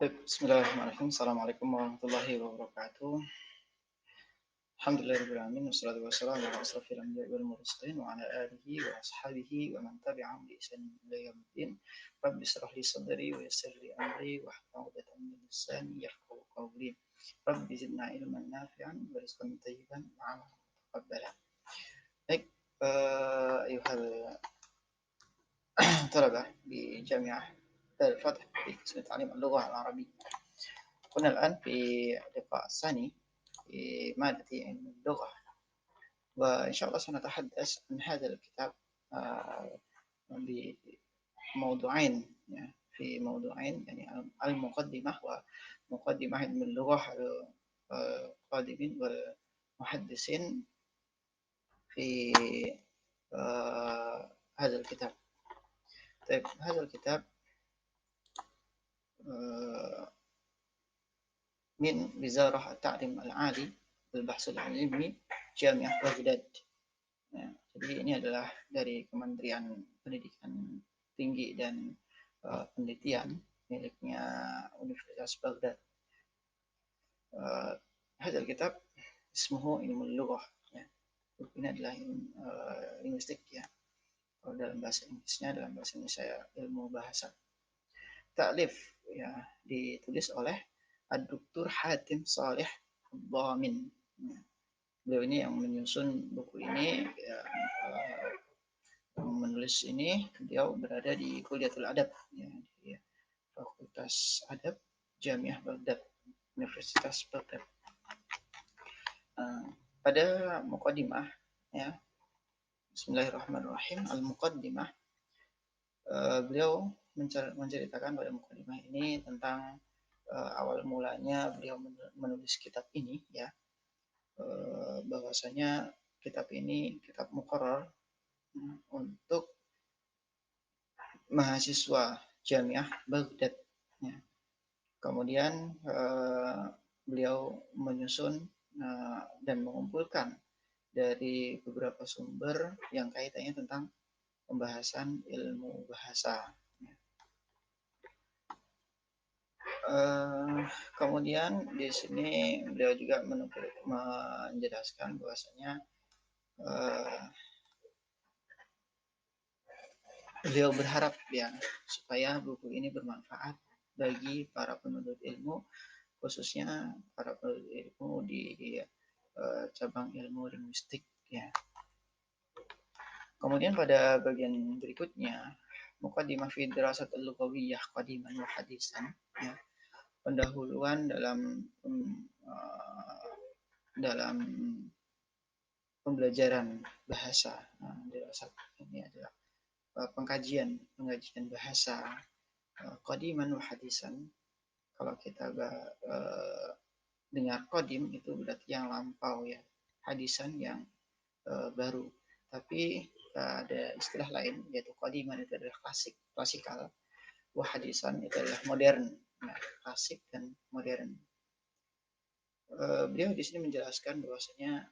Bismillahirrahmanirrahim. Assalamualaikum warahmatullahi wabarakatuh. Alhamdulillahirrahmanirrahim. Wassalatu wassalamu ala asrafil anbiya'i wal mursalin wa ala alihi wa ashabihi wa man tabi'ahum bi ihsanin ila yaumiddin. Rabbi israh li sadri wa yassir li amri wahlul 'uqdatam min lisani yafqahu qawli. Rabbi zidna ilman nafi'an wa rizqan thayyiban wa 'amalan mutaqabbalan. Baik, ayuhal talabah di Jami'ah Darul Fath di Qism Ta'lim Al-Lughah Al-Arabiyyah. كنا الآن في اللقاء الثاني في مادة علم اللغة، وإن شاء الله سنتحدث عن هذا الكتاب بموضوعين، في موضوعين يعني المقدمة ومقدمة علم اللغة القادمين والمحدثين في هذا الكتاب. طيب، هذا الكتاب من وزارة التعليم العالي والبحث العلمي Jamiah Baghdad. Nah, jadi ini adalah dari Kementerian Pendidikan Tinggi dan Penelitian miliknya Universitas Baghdad. Hadal kitab ismuhu ilmul lughah. Ya. Ini adalah linguistik ya. Kalau dalam bahasa Inggrisnya, dalam bahasa Indonesia ilmu bahasa. Ta'lif ya, ditulis oleh Ad-Duktur Hatim Saleh Dhamin. Ya. Beliau ini yang menyusun buku ini, ya, menulis ini. Beliau berada di Kuliatul Adab, ya, di Fakultas Adab Jamiah Baghdad, Universitas Baghdad. Pada muqaddimah, ya, Bismillahirrahmanirrahim, al-muqaddimah, beliau menceritakan pada muqaddimah ini tentang awal mulanya beliau menulis kitab ini, ya. Bahwasanya kitab ini kitab muqarrar untuk mahasiswa Jamiah Baghdad. Ya. Kemudian beliau menyusun dan mengumpulkan dari beberapa sumber yang kaitannya tentang pembahasan ilmu bahasa. Ya. Kemudian di sini beliau juga menjelaskan bahwasanya beliau berharap ya supaya buku ini bermanfaat bagi para penuntut ilmu, khususnya para penuntut ilmu di cabang ilmu linguistik ya. Kemudian pada bagian berikutnya, muqaddimah fi dirasatul lughawiyyah qadiman wa hadisan, ya. Pendahuluan dalam pembelajaran bahasa. Dirasat ini adalah pengkajian bahasa qadiman wa hadisan. Kalau kita dengar qadim itu berarti yang lampau ya, hadisan yang baru. Tapi ada istilah lain yaitu qadiman itu adalah klasikal, wa hadisan itu adalah modern. Nah, klasik dan modern. Beliau di sini menjelaskan bahwasanya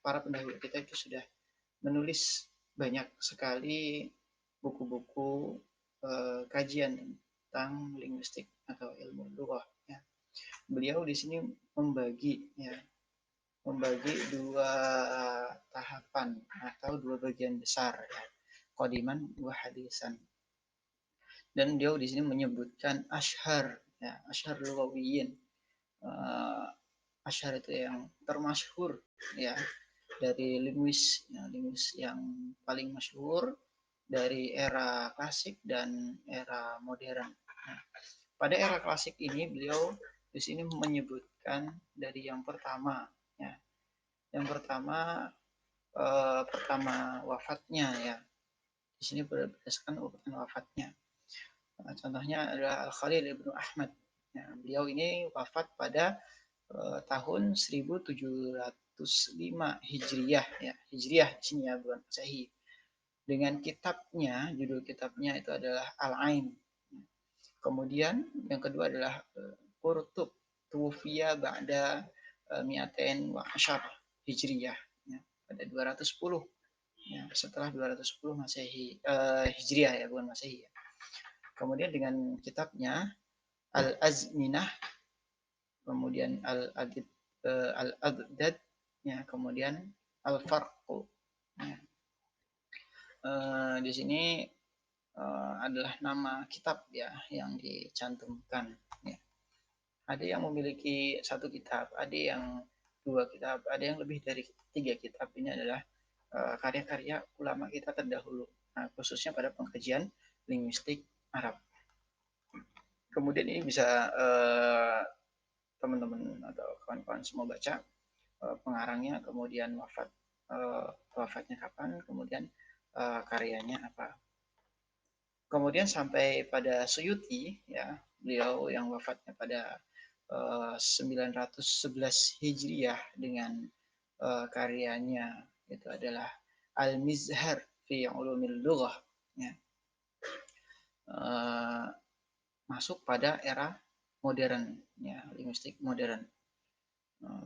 para pendahulu kita itu sudah menulis banyak sekali buku-buku kajian tentang linguistik atau ilmu lughah. Ya. Beliau di sini membagi dua tahapan atau dua bagian besar, ya. Qadiman wa hadisan. Dan beliau di sini menyebutkan ashar, ya, ashar lughawiyyin. Ashar itu yang termasyhur ya dari linguis yang paling masyhur dari era klasik dan era modern. Nah, pada era klasik ini beliau di sini menyebutkan dari yang pertama, ya. Yang pertama wafatnya ya. Di sini berdasarkan urutan wafatnya. Contohnya adalah Al-Khalil Ibnu Ahmad. Ya, beliau ini wafat pada tahun 1705 Hijriyah ya. Hijriyah di sini ya, bukan Masehi. Dengan kitabnya, judul kitabnya itu adalah Al-Ain. Kemudian yang kedua adalah Qurtub Tuwfiya ba'da mi'atain wa asyar Hijriyah ya, pada 210 ya, setelah 210 Masehi, Hijriyah ya, bukan Masehi ya. Kemudian dengan kitabnya al-azminah, kemudian al-adad, ya, kemudian al-farqu. Ya. Di sini adalah nama kitab ya yang dicantumkan. Ya. Ada yang memiliki satu kitab, ada yang dua kitab, ada yang lebih dari 3 kitab. Ini adalah karya-karya ulama kita terdahulu, nah, khususnya pada pengkajian linguistik Arab. Kemudian ini bisa teman-teman atau kawan-kawan semua baca pengarangnya, kemudian wafatnya kapan, kemudian karyanya apa. Kemudian sampai pada Suyuti, ya, beliau yang wafatnya pada 911 Hijriah dengan karyanya itu adalah Al-Mizhar fi Ulumil Lughah, ya. Masuk pada era modern, ya, linguistik modern.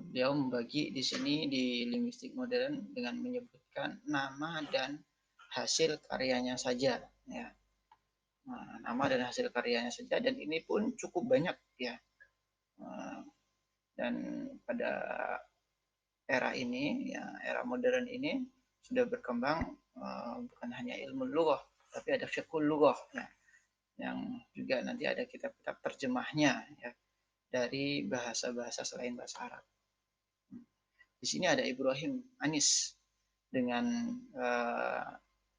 Beliau membagi di sini di linguistik modern dengan menyebutkan nama dan hasil karyanya saja, ya. Nama dan hasil karyanya saja, dan ini pun cukup banyak, ya. Dan pada era ini, ya, era modern ini sudah berkembang bukan hanya ilmu lughah, tapi ada fiqhul lughah, ya, yang juga nanti ada kitab-kitab terjemahnya, ya, dari bahasa-bahasa selain bahasa Arab. Di sini ada Ibrahim Anis dengan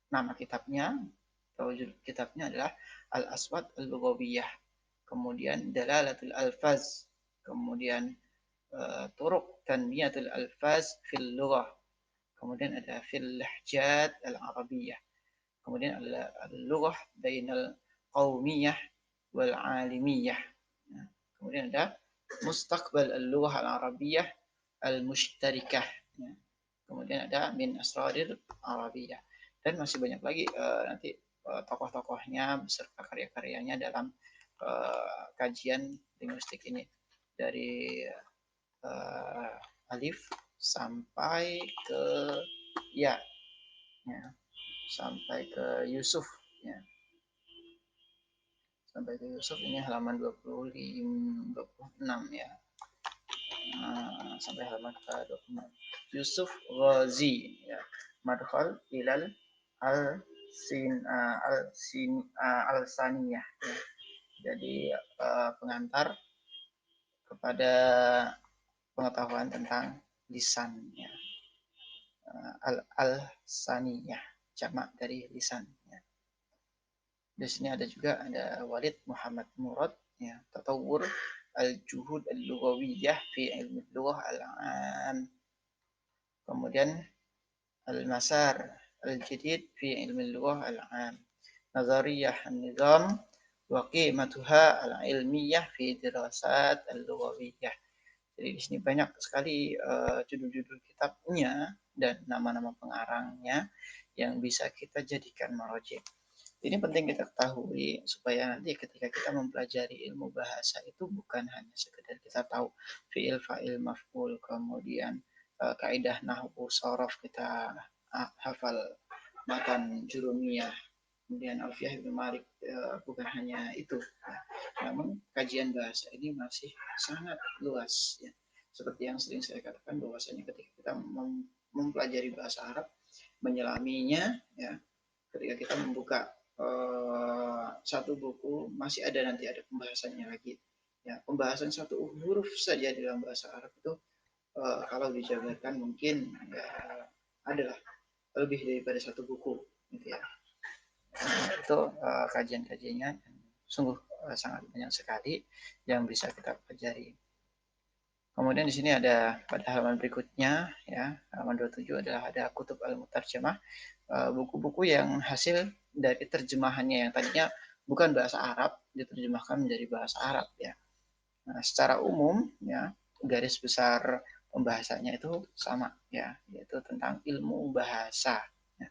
nama kitabnya atau judul kitabnya adalah Al-Aswad Al-Lughawiyah, kemudian Dalalatul Alfaz, kemudian Turuq Tanmiyatul Alfaz fil Lughah, kemudian ada Fil Lahjat Al-Arabiyah, kemudian Al-Lughah Bainal Qawmiyah wal Alimiyah, kemudian ada Mustaqbal Al-Lughah Al-Arabiyah Al-Mushtarikah, kemudian ada Min Asrarir Arabiyah, dan masih banyak lagi nanti tokoh-tokohnya beserta karya-karyanya dalam kajian linguistik ini, dari alif sampai ke ya, ya, sampai ke Yusuf, ya. Sampai ke Yusuf ini halaman 26, ya. Sampai halaman ke 26. Yusuf Ghazi, ya. Madkhal ilal al-saniyah, ya. Jadi pengantar kepada pengetahuan tentang lisan, ya. Al-saniyah, jamak dari lisan, ya. Di sini ada juga ada Walid Muhammad Murad, ya, Tatawur Al-Juhud Al-Lughawiyah fi Ilmi Lughah Al-Am. Kemudian Al-Masar Al-Jadid fi Ilmi Lughah Al-Am. Nazariyah An-Nizam wa qimatuha al-ilmiyah fi dirasat al-lughawiyah. Jadi di sini banyak sekali judul-judul kitabnya dan nama-nama pengarangnya yang bisa kita jadikan marojek. Ini penting kita ketahui supaya nanti ketika kita mempelajari ilmu bahasa itu bukan hanya sekedar kita tahu fiil, fa'il, maf'ul, kemudian kaidah nahwu, sorof kita hafal, matan jurumiyah, kemudian Alfiyah Ibnu Malik, bukan hanya itu. Namun kajian bahasa ini masih sangat luas, ya. Seperti yang sering saya katakan bahwasanya ketika kita mempelajari bahasa Arab, menyelaminya, ya, ketika kita membuka satu buku masih ada nanti ada pembahasannya lagi, ya. Pembahasan satu huruf saja di dalam bahasa Arab itu kalau dijabarkan mungkin ya adalah lebih daripada satu buku, gitu, ya. Itu kajian-kajiannya sungguh sangat banyak sekali yang bisa kita pelajari. Kemudian di sini ada pada halaman berikutnya, ya, halaman 27 adalah ada Kutub Al-Mutarjamah, buku-buku yang hasil dari terjemahannya yang tadinya bukan bahasa Arab diterjemahkan menjadi bahasa Arab, ya. Nah, secara umum, ya, garis besar pembahasannya itu sama, ya, yaitu tentang ilmu bahasa, ya.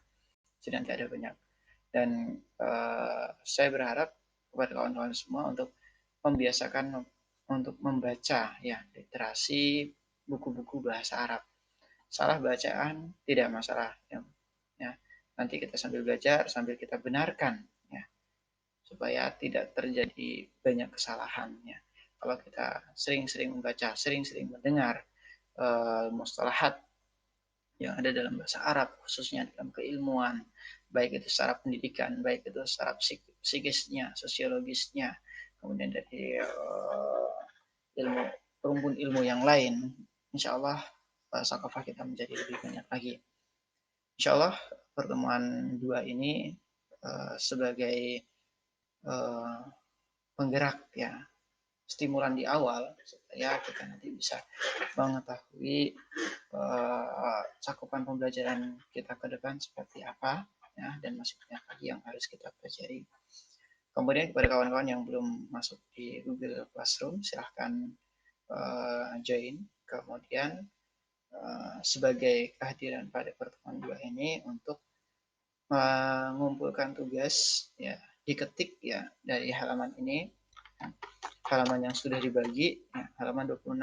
Jadi nanti ada banyak, dan saya berharap kepada kawan-kawan semua untuk membiasakan untuk membaca, ya, literasi buku-buku bahasa Arab. Salah bacaan tidak masalah, ya. Nanti kita sambil belajar sambil kita benarkan, ya, supaya tidak terjadi banyak kesalahannya. Kalau kita sering-sering membaca, sering-sering mendengar mustalahat yang ada dalam bahasa Arab, khususnya dalam keilmuan, baik itu secara pendidikan, baik itu secara psikisnya, sosiologisnya, kemudian dari ilmu perumpun ilmu yang lain, insya Allah sakafah kita menjadi lebih banyak lagi. Insya Allah pertemuan dua ini sebagai penggerak ya, stimulan di awal supaya kita nanti bisa mengetahui cakupan pembelajaran kita ke depan seperti apa ya, dan masih banyak lagi yang harus kita pelajari. Kemudian kepada kawan-kawan yang belum masuk di Google Classroom, silahkan join. Kemudian sebagai kehadiran pada pertemuan dua ini untuk mengumpulkan tugas ya, diketik ya dari halaman ini, halaman yang sudah dibagi ya, halaman 26,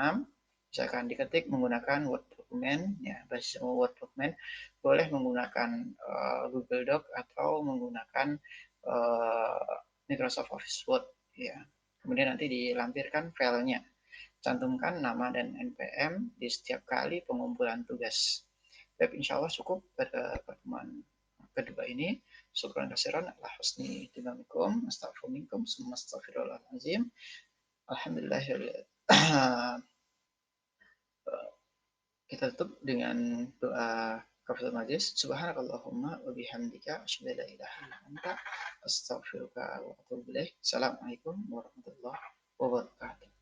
misalkan diketik menggunakan Word dokumen ya, basis Word dokumen, boleh menggunakan Google Doc atau menggunakan Microsoft Office Word ya. Kemudian nanti dilampirkan filenya, cantumkan nama dan NPM di setiap kali pengumpulan tugas. Baik, insya Allah cukup pada pertemuan kedua ini. Syukran kasiran ala husni dinamikum, astagfirullahaladzim, summa astagfirullahaladzim. Alhamdulillah. Kita tutup dengan doa kafaratul majlis. Subhanakallahumma wa bihamdika asyhadu an la ilaha illa anta astaghfiruka wa atubu ilaik. Assalamualaikum warahmatullahi wabarakatuh.